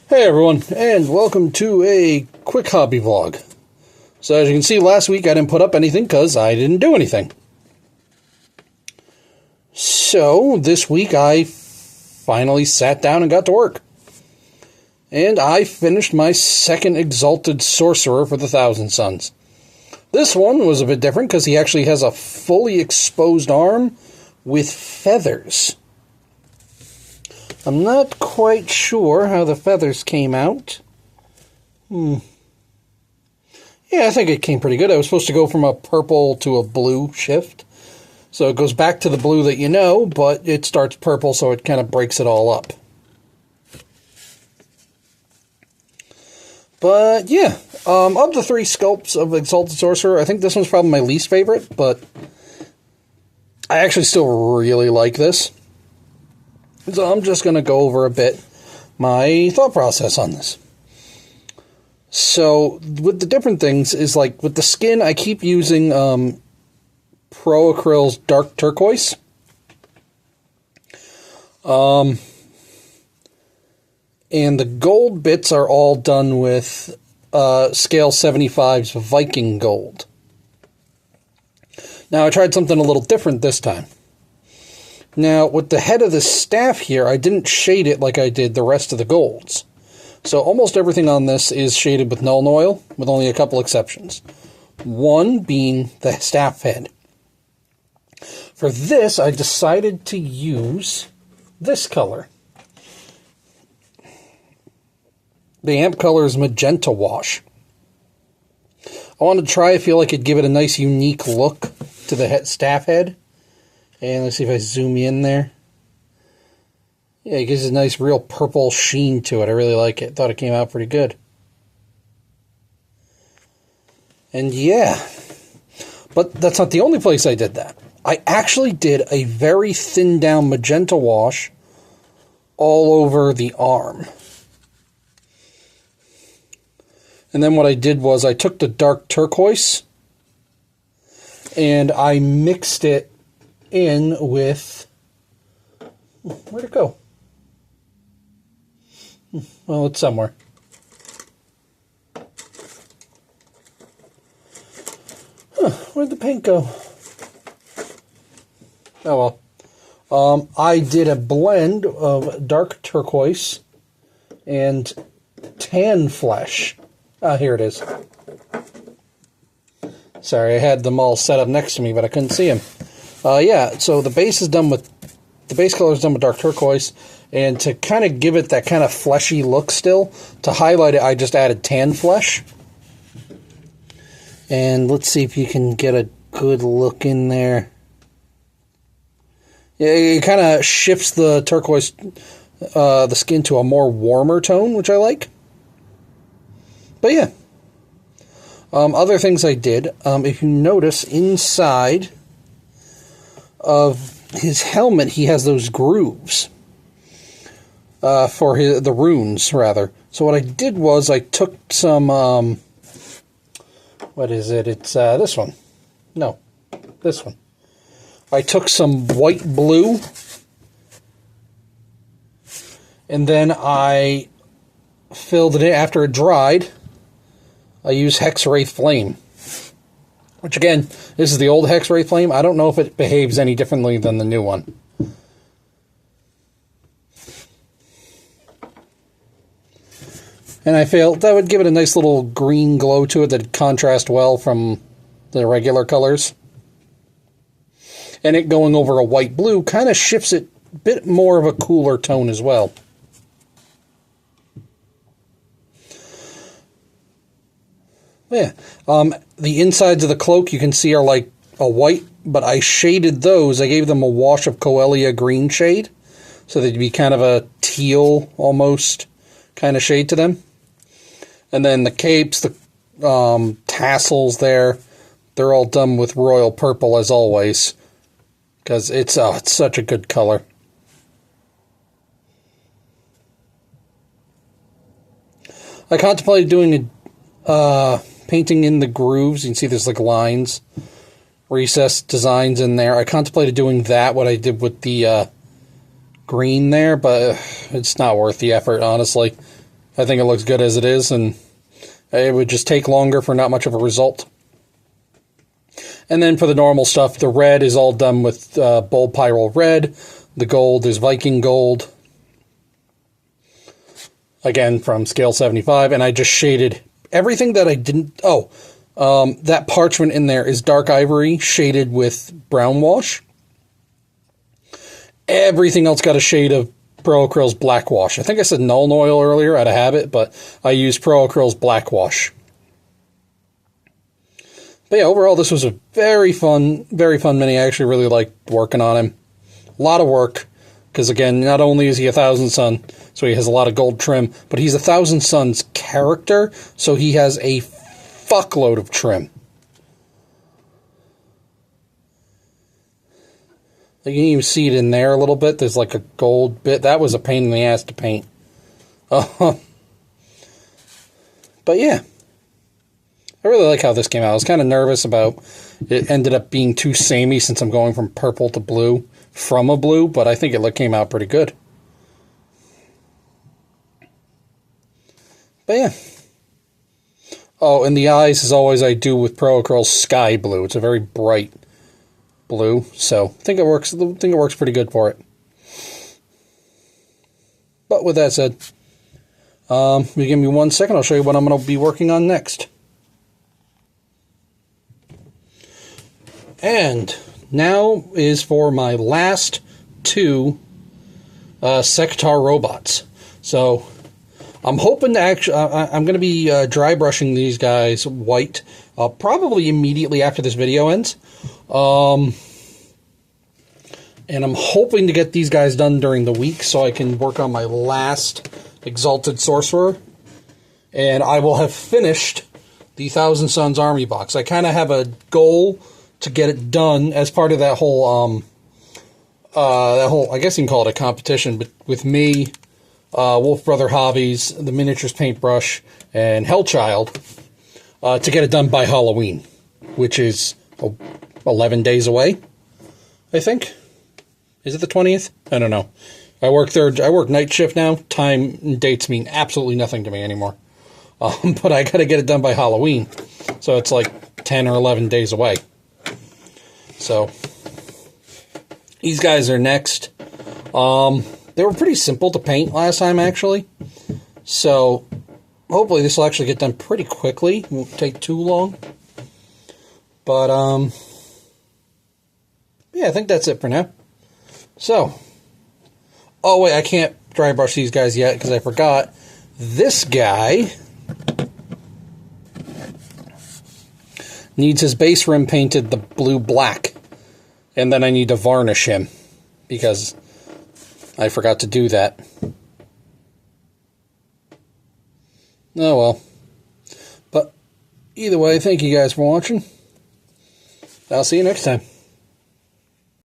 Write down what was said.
Hey everyone, and welcome to a quick hobby vlog. So as you can see, last week I didn't put up anything because I didn't do anything. So this week I finally sat down and got to work. And I finished my second Exalted Sorcerer for the Thousand Suns. This one was a bit different because he actually has a fully exposed arm with feathers. I'm not quite sure how the feathers came out. Yeah, I think it came pretty good. I was supposed to go from a purple to a blue shift. So it goes back to the blue that you know, but it starts purple, so it kind of breaks it all up. But yeah, of the three sculpts of Exalted Sorcerer, I think this one's probably my least favorite, but I actually still really like this. So I'm just going to go over a bit my thought process on this. So with the different things is like with the skin, I keep using Pro Acryl's Dark Turquoise. And the gold bits are all done with Scale 75's Viking Gold. Now I tried something a little different this time. Now, with the head of the staff here, I didn't shade it like I did the rest of the golds. So almost everything on this is shaded with Nuln Oil, with only a couple exceptions. One being the staff head. For this, I decided to use this color. The amp color is Magenta Wash. I wanted to try, I feel like it'd give it a nice unique look to the staff head. And let's see if I zoom in there. Yeah, it gives a nice real purple sheen to it. I really like it. Thought it came out pretty good. And yeah, but that's not the only place I did that. I actually did a very thin down magenta wash all over the arm. And then what I did was I took the dark turquoise and I mixed it in with, where'd it go? Well, it's somewhere. Where'd the paint go? Oh well. I did a blend of dark turquoise and tan flesh. Ah, here it is. Sorry, I had them all set up next to me, but I couldn't see them. Yeah, so the base color is done with dark turquoise, and to kind of give it that kind of fleshy look still, to highlight it, I just added tan flesh. And let's see if you can get a good look in there. Yeah, it kind of shifts the turquoise, the skin to a more warmer tone, which I like. But yeah. Other things I did, if you notice inside of his helmet, he has those grooves for the runes, rather. So what I did was I took some, what is it? It's this one. No, this one. I took some white blue, and then I filled it in after it dried. I used Hexwraith Flame. Which, again, this is the old Hexwraith Flame. I don't know if it behaves any differently than the new one. And I felt that would give it a nice little green glow to it that'd contrast well from the regular colors. And it going over a white-blue kind of shifts it a bit more of a cooler tone as well. Yeah, the insides of the cloak you can see are like a white, but I shaded those. I gave them a wash of Coelia green shade, so they'd be kind of a teal almost kind of shade to them. And then the capes, the tassels there, they're all done with royal purple as always, because it's such a good color. I contemplated doing a painting in the grooves. You can see there's like lines, recessed designs in there. I contemplated doing that, what I did with the green there, but it's not worth the effort, honestly. I think it looks good as it is, and it would just take longer for not much of a result. And then for the normal stuff, the red is all done with Bold Pyral Red. The gold is Viking Gold. Again, from scale 75. And I just shaded everything that I didn't... that parchment in there is Dark Ivory shaded with Brown Wash. Everything else got a shade of Pro Acryl's Black Wash. I think I said Nuln Oil earlier out of habit, but I used Pro Acryl's Black Wash. But yeah, overall, this was a very fun mini. I actually really liked working on him. A lot of work, because again, not only is he a Thousand Sun, so he has a lot of gold trim, but he's a Thousand Sun's character, so he has a fuckload of trim. You can even see it in there a little bit. There's like a gold bit. That was a pain in the ass to paint. But yeah. I really like how this came out. I was kind of nervous about it ended up being too samey since I'm going from purple to blue from a blue, but I think it came out pretty good. But yeah. Oh, and the eyes, as always, I do with Pro Acryl's Sky Blue. It's a very bright blue, so I think it works pretty good for it. But with that said, you give me 1 second, I'll show you what I'm going to be working on next. And now is for my last 2 Sector robots. So I'm hoping to actually, I'm going to be dry brushing these guys white, probably immediately after this video ends. And I'm hoping to get these guys done during the week so I can work on my last Exalted Sorcerer. And I will have finished the Thousand Suns Army box. I kind of have a goal to get it done as part of that whole, I guess you can call it a competition, but with me, Wolf Brother Hobbies, the Miniatures Paintbrush, and Hellchild, to get it done by Halloween, which is 11 days away, I think. Is it the 20th? I don't know. I work night shift now. Time and dates mean absolutely nothing to me anymore. But I got to get it done by Halloween, so it's like 10 or 11 days away. So, these guys are next. They were pretty simple to paint last time, actually. So, hopefully this will actually get done pretty quickly. It won't take too long. But, yeah, I think that's it for now. So, oh wait, I can't dry brush these guys yet because I forgot. This guy needs his base rim painted the blue-black. And then I need to varnish him because I forgot to do that. Oh well. But either way, thank you guys for watching. I'll see you next time.